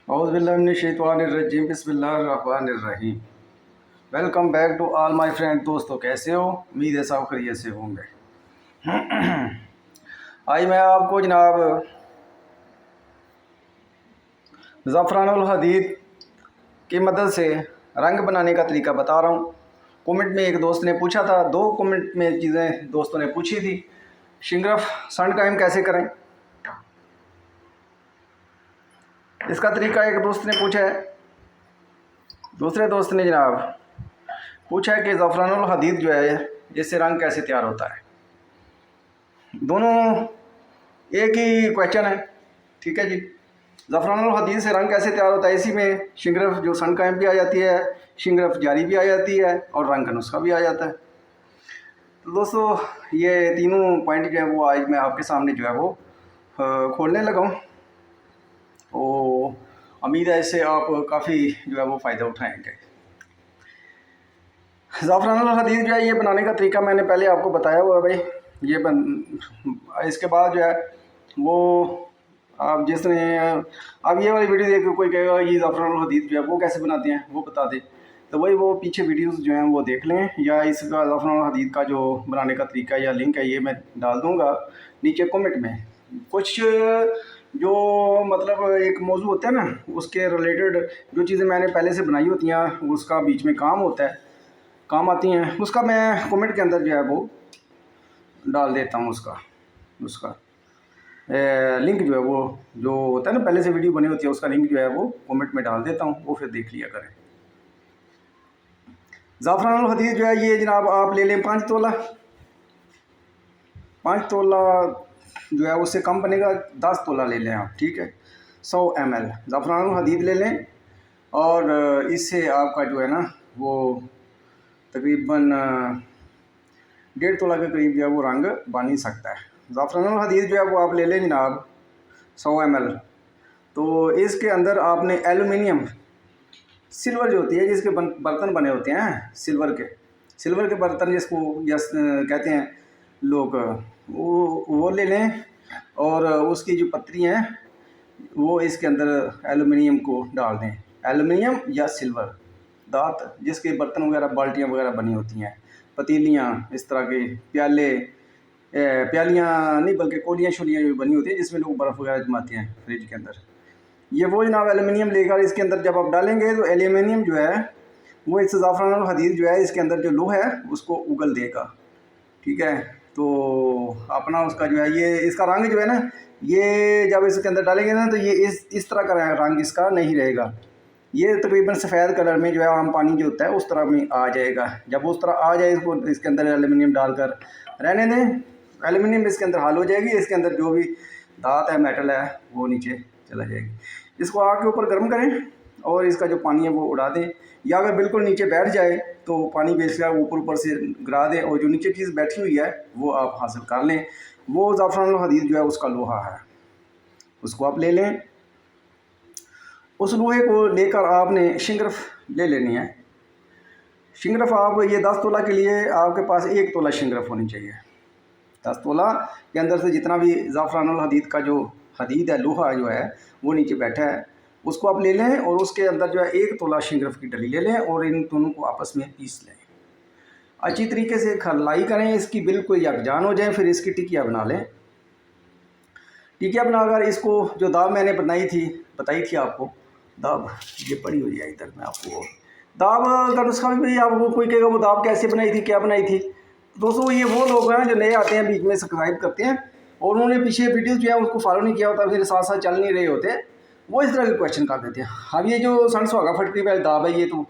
औज़ुबिल्लाहिमिनश्शैतानिर्रजीम बिस्मिल्लाहिर्रहमानिर्रहीम। Welcome back to all my friend. दोस्तों कैसे हो? उम्मीद है सब खैरियत से होंगे। आज मैं आपको जनाब ज़फ़रानुल हदीद की मदद से रंग बनाने का तरीका बता रहा हूँ। कमेंट में एक दोस्त ने पूछा था, दो कमेंट में चीज़ें दोस्तों ने पूछी थी। शिंगरफ सन कायम कैसे करें, इसका तरीका एक दोस्त ने पूछा है। दूसरे दोस्त ने जनाब पूछा है कि ज़फ़रानुल हदीद जो है इससे रंग कैसे तैयार होता है। दोनों एक ही क्वेश्चन है, ठीक है जी। ज़फ़रानुल हदीद से रंग कैसे तैयार होता है, इसी में शिंगरफ जो सन कायम भी आ जाती है, शिंगरफ जारी भी आ जाती है और रंग का नुस्खा भी आ जाता है। तो दोस्तों ये तीनों पॉइंट जो है वो आज मैं आपके सामने जो है वो खोलने लगा हूँ। तो उम्मीद है इससे आप काफ़ी जो है वो फ़ायदा उठाएंगे। ज़फ़रानुल हदीद जो है ये बनाने का तरीका मैंने पहले आपको बताया हुआ है भाई। इसके बाद जो है वो आप जिसने अब ये वाली वीडियो देख के कोई कहेगा ये ज़फ़रानुल हदीद जो है वो कैसे बनाते हैं वो बता दे, तो वही वो पीछे वीडियोस जो हैं वो देख लें, या इसका ज़फ़रानुल हदीद का जो बनाने का तरीका या लिंक है ये मैं डाल दूँगा नीचे कमेंट में। कुछ जो मतलब एक मौजू होता है ना, उसके रिलेटेड जो चीज़ें मैंने पहले से बनाई होती हैं उसका बीच में काम आती हैं, उसका मैं कमेंट के अंदर जो है वो डाल देता हूँ। उसका लिंक जो है वो जो होता है ना पहले से वीडियो बनी होती है, उसका लिंक जो है वो कमेंट में डाल देता हूँ, वो फिर देख लिया करें। ज़फ़रानुल हदीद जो है ये जनाब आप ले लें 5 तोला। 5 तोला जो है उससे कम बनेगा, 10 तोला ले लें आप, ठीक है। 100 ml ज़फ़रानुल हदीद ले लें और इससे आपका जो है ना वो तकरीबन 1.5 तोला के करीब जो है वो रंग बन ही सकता है। ज़फ़रानुल हदीद जो है वो आप ले लें जनाब 100 ml। तो इसके अंदर आपने एलुमिनियम सिल्वर जो होती है जिसके बर्तन बने होते हैं, सिल्वर के बर्तन जिसको कहते हैं लोग, वो ले लें और उसकी जो पत्ती हैं वो इसके अंदर एलुमिनियम को डाल दें। एलुमिनियम या सिल्वर दांत जिसके बर्तन वगैरह बाल्टियाँ वगैरह बनी होती हैं, पतीलियाँ, इस तरह के प्यालियाँ नहीं बल्कि कोलियाँ शोलियाँ जो बनी होती है जिसमें लोग बर्फ़ वगैरह जमाते हैं फ्रिज के अंदर, ये वो जनाब एलुमिनियम लेकर इसके अंदर जब आप डालेंगे तो एल्यूमिनियम जो है वो इस ज़फ़रानुल हदीद जो है इसके अंदर जो लोहा है उसको उगल देगा, ठीक है। तो अपना उसका जो है ये इसका रंग जो है ना, ये जब इसके अंदर डालेंगे ना तो ये इस तरह का रंग इसका नहीं रहेगा। ये तकरीबन सफ़ेद कलर में जो है आम पानी जो होता है उस तरह में आ जाएगा। जब उस तरह आ जाए इसको इसके अंदर एल्युमिनियम डालकर रहने दें, एल्युमिनियम इसके अंदर हाल हो जाएगी, इसके अंदर जो भी धात है मेटल है वो नीचे चला जाएगी। इसको आग के ऊपर गर्म करें और इसका जो पानी है वो उड़ा दें, या अगर बिल्कुल नीचे बैठ जाए तो पानी बेचकर ऊपर से गिरा दें और जो नीचे चीज़ बैठी हुई है वो आप हासिल कर लें। वो ज़फ़रानुल हदीद जो है उसका लोहा है, उसको आप ले लें। उस लोहे को लेकर आपने शिंगरफ ले लेनी है। शिंगरफ आप ये 10 तोला के लिए आपके पास 1 तोला शिंगरफ होनी चाहिए। 10 तोला के अंदर से जितना भी ज़फ़रानुल हदीद का जो हदीद है, लोहा जो है वो नीचे बैठा है, उसको आप ले लें और उसके अंदर जो है 1 तोला शिंगरफ की डली ले लें और इन दोनों को आपस में पीस लें। अच्छी तरीके से खलाई करें, इसकी बिल्कुल यकजान हो जाए, फिर इसकी टिकिया बना लें। टिकिया बनाकर इसको जो दाब मैंने बताई थी आपको, दाब ये पड़ी हुई है इधर, मैं आपको दाब का नुस्खा भी आपको कोई कहेगा वो दाब कैसे बनाई थी, क्या बनाई थी। दोस्तों ये वो लोग हैं जो नए आते हैं, बीच में सब्सक्राइब करते हैं और उन्होंने पीछे वीडियोस जो है उसको फॉलो नहीं किया होता, फिर साथ साथ चल नहीं रहे होते, वो इस तरह के क्वेश्चन कर देते हैं। अब ये जो सन सुहागा फटकरी वाली दाब है, ये तो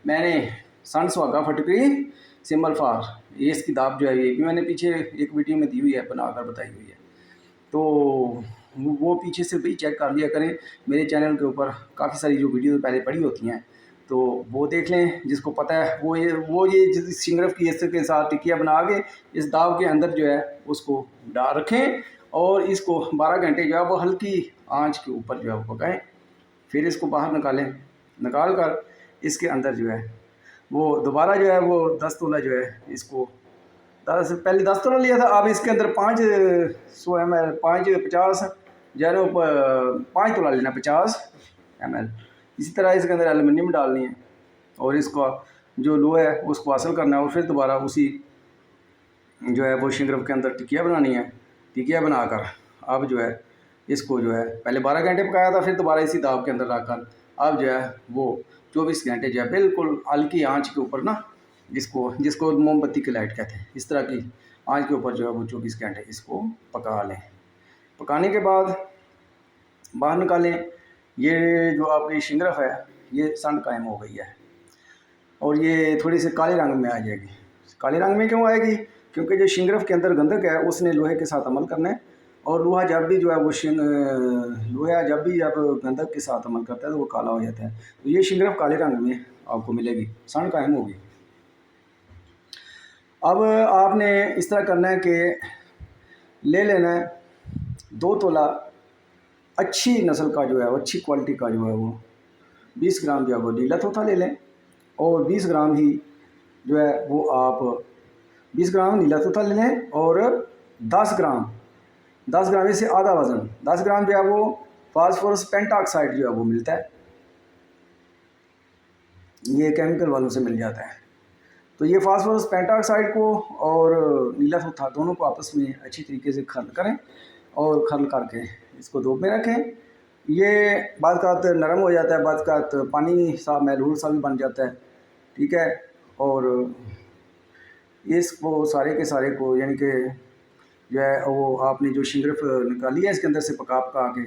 मैंने सन सुहागा फटकरी सिंबल फॉर ये इसकी दाब जो है ये भी मैंने पीछे एक वीडियो में दी हुई है, बनाकर बताई हुई है, तो वो पीछे से भी चेक कर लिया करें। मेरे चैनल के ऊपर काफ़ी सारी जो वीडियो पहले पड़ी होती हैं तो वो देख लें, जिसको पता है वो ये शिंगरफ की इस के साथ टिकिया बना के इस दाव के अंदर जो है उसको डाल रखें और इसको 12 घंटे जो है वो हल्की आंच के ऊपर जो है वो पकाएं। फिर इसको बाहर निकाल कर इसके अंदर जो है वो दोबारा जो है वो 10 तोला जो है इसको पहले 10 तोला लिया था, अब इसके अंदर 500 ml 550 जो है 5 तोला लेना, 50 ml। इसी तरह इसके अंदर एलुमिनियम डालनी है और इसका जो लोहा है उसको हासिल करना है और फिर दोबारा उसी जो है वो शिंगरफ के अंदर टिकिया बनानी है। टिकिया बनाकर अब जो है इसको जो है पहले 12 घंटे पकाया था, फिर दोबारा इसी दाब के अंदर रखकर अब जो है वो 24 घंटे जो है बिल्कुल हल्की आंच के ऊपर ना, जिसको मोमबत्ती की लाइट कहते हैं, इस तरह की आंच के ऊपर जो है वो 24 घंटे इसको पका लें। पकाने के बाद बाहर निकालें। ये जो आपकी शिंगरफ है ये संड कायम हो गई है और ये थोड़ी सी काले रंग में आ जाएगी। काले रंग में क्यों आएगी? क्योंकि जो शिंगरफ के अंदर गंधक है उसने लोहे के साथ अमल करना है और लोहा जब भी जो है वो जब गंधक के साथ अमल करता है तो वो काला हो जाता है। तो ये शिंगरफ काले रंग में आपको मिलेगी, संड कायम होगी। अब आपने इस तरह करना है कि ले लेना है 2 तोला अच्छी नस्ल का जो है वो अच्छी क्वालिटी का जो है वो 20 ग्राम जो है वो नीला तोता ले लें और 20 ग्राम ही जो है वो आप 20 ग्राम नीला तोता ले लें और 10 ग्राम से आधा वज़न 10 ग्राम जो है वो फास्फोरस पेंटाऑक्साइड जो है वो मिलता है, ये केमिकल वालों से मिल जाता है। तो ये फास्फोरस पेंटाऑक्साइड को और नीला तोता दोनों को आपस में अच्छी तरीके से खर्ल करें और खर्ल करके इसको धूप में रखें। ये बाद का नरम हो जाता है, बाद का पानी सा महलूल सा भी बन जाता है, ठीक है। और इसको सारे के सारे को यानी कि जो है वो आपने जो शिंगरफ निकाली है इसके अंदर से पका के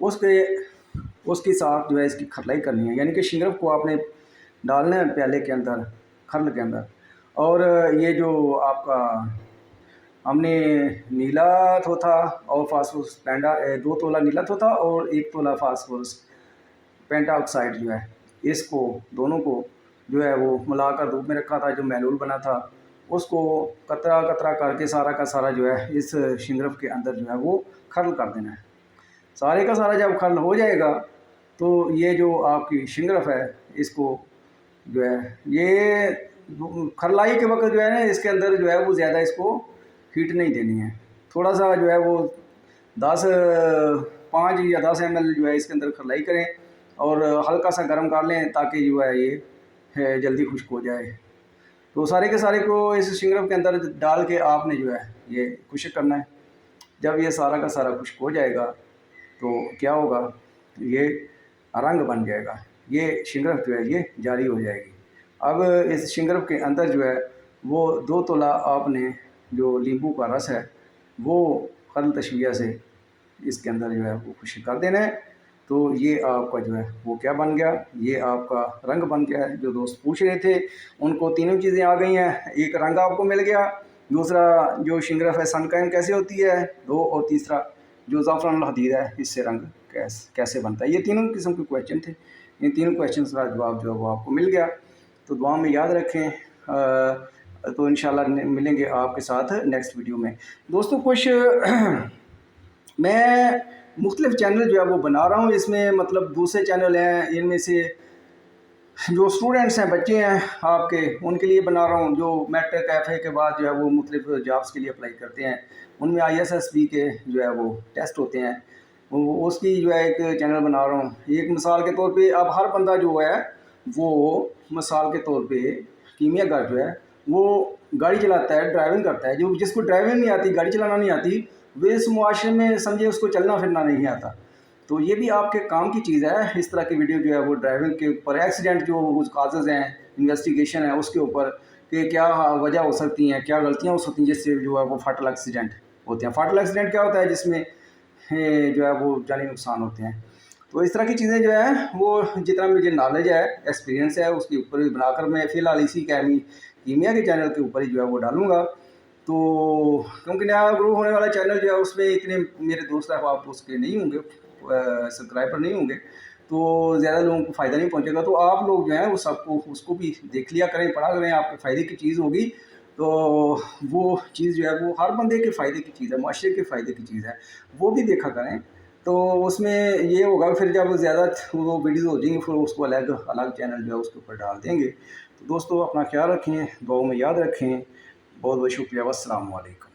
उसके साथ जो है इसकी खरलाई करनी है, यानी कि शिंगरफ को आपने डालना है प्याले के अंदर, खरल के अंदर। और ये जो आपका हमने नीला तोता और फास्फोरस 2 तोला नीला तोता और 1 तोला फास्फोरस पेंटाऑक्साइड जो है इसको दोनों को जो है वो मिलाकर धूप में रखा था, जो महलूल बना था उसको कतरा कतरा करके सारा का सारा जो है इस शिंगरफ के अंदर जो है वो खरल कर देना है। सारे का सारा जब खरल हो जाएगा तो ये जो आपकी शिंगरफ है इसको जो है ये खरलाई के वक्त जो है ना इसके अंदर जो है वो ज़्यादा इसको हीट नहीं देनी है, थोड़ा सा जो है वो 5 या 10 ml जो है इसके अंदर खरलाई करें और हल्का सा गर्म कर लें ताकि जो है ये जल्दी खुश्क हो जाए। तो सारे के सारे को इस शिंगरफ के अंदर डाल के आपने जो है ये खुश्क करना है। जब ये सारा का सारा खुश्क हो जाएगा तो क्या होगा, ये रंग बन जाएगा, ये शिंगरफ जो है ये जारी हो जाएगी। अब इस शिंगरफ के अंदर जो है वो 2 तोला आपने जो नींबू का रस है वो खरल तशविया से इसके अंदर जो है वो खुश्क कर देना है। तो ये आपका जो है वो क्या बन गया, ये आपका रंग बन गया है। जो दोस्त पूछ रहे थे उनको तीनों चीज़ें आ गई हैं, एक रंग आपको मिल गया, दूसरा जो शिंगरफ है संड कायम कैसे होती है 2, और तीसरा जो ज़ाफ़रान हदीद है इससे रंग कैसे बनता है। ये तीनों किस्म के क्वेश्चन थे, इन तीनों क्वेश्चन का जवाब जो है वो आपको मिल गया। तो दुआ में याद रखें, तो इंशाल्लाह मिलेंगे आपके साथ नेक्स्ट वीडियो में। दोस्तों कुछ मैं मुख्तलिफ चैनल जो है वो बना रहा हूँ, इसमें मतलब दूसरे चैनल हैं, इनमें से जो स्टूडेंट्स हैं बच्चे हैं आपके उनके लिए बना रहा हूँ, जो मैट्रिक कैफ़े के बाद जो है वो मुख्तलिफ जॉब्स के लिए अप्लाई करते हैं, उनमें ISSB के जो है वो टेस्ट होते हैं, उसकी जो है एक चैनल बना रहा हूँ। एक मिसाल के तौर पे अब हर बंदा जो है वो मिसाल के तौर पे कीमियागर जो है वो गाड़ी चलाता है, ड्राइविंग करता है, जो जिसको ड्राइविंग नहीं आती, गाड़ी चलाना नहीं आती, वे इस मुआशरे में समझे उसको चलना फिरना नहीं आता। तो ये भी आपके काम की चीज़ है, इस तरह की वीडियो जो है वो ड्राइविंग के ऊपर, एक्सीडेंट जो काजेज़ हैं, इन्वेस्टिगेशन है उसके ऊपर कि क्या वजह हो सकती हैं, क्या गलतियाँ हो सकती हैं जिससे जो है वो फाटल एक्सीडेंट होते हैं। फाटल एक्सीडेंट क्या होता है, जिसमें जो है वो जानी नुकसान होते हैं। तो इस तरह की चीज़ें जो है वो जितना मुझे नॉलेज है, एक्सपीरियंस है, उसके ऊपर भी बनाकर मैं फ़िलहाल इसी कीमिया के चैनल के ऊपर ही जो है वो डालूँगा। तो क्योंकि नया ग्रो होने वाला चैनल जो है उसमें इतने मेरे दोस्त आप उसके नहीं होंगे, सब्सक्राइबर नहीं होंगे, तो ज़्यादा लोगों को फ़ायदा नहीं पहुंचेगा। तो आप लोग जो हैं वो सबको उसको भी देख लिया करें, पढ़ा करें, आपके फ़ायदे की चीज़ होगी। तो वो चीज़ जो है वो हर बंदे के फ़ायदे की चीज़ है, माशरे के फ़ायदे की चीज़ है, वो भी देखा करें। तो उसमें ये होगा फिर जब ज़्यादा वो वीडियो हो जाएंगी फिर उसको अलग अलग चैनल जो है उसके ऊपर डाल देंगे। तो दोस्तों अपना ख्याल रखें, दुआओं में याद रखें। बहुत बहुत शुक्रिया। वस्सलामु अलैकुम।